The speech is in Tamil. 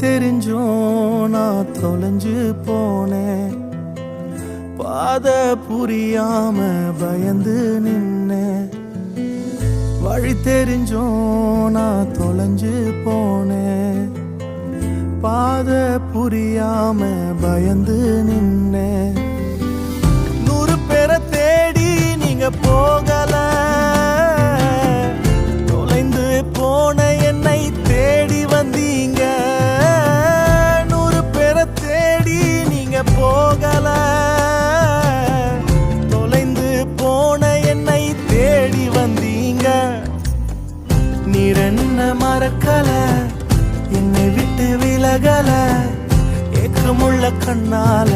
தெரிஞ்சும் நான் தொலைஞ்சு போனேன். பாத புரியாம பயந்து நின்னேன். வழி தெரிஞ்சும் நான் தொலைஞ்சு போனேன். பாத புரியாம பயந்து நின்னேன். 100 பேரை தேடி நீங்க போகல, தொலைந்து போன என்னை தேடி வந்தீங்க. 100 பேரை தேடி நீங்க போகல, தொலைந்து போன என்னை தேடி வந்தீங்க. நீர் என்ன மறக்கல, என்னை விட்டு விலகல, ஏக்கமுள்ள கண்ணால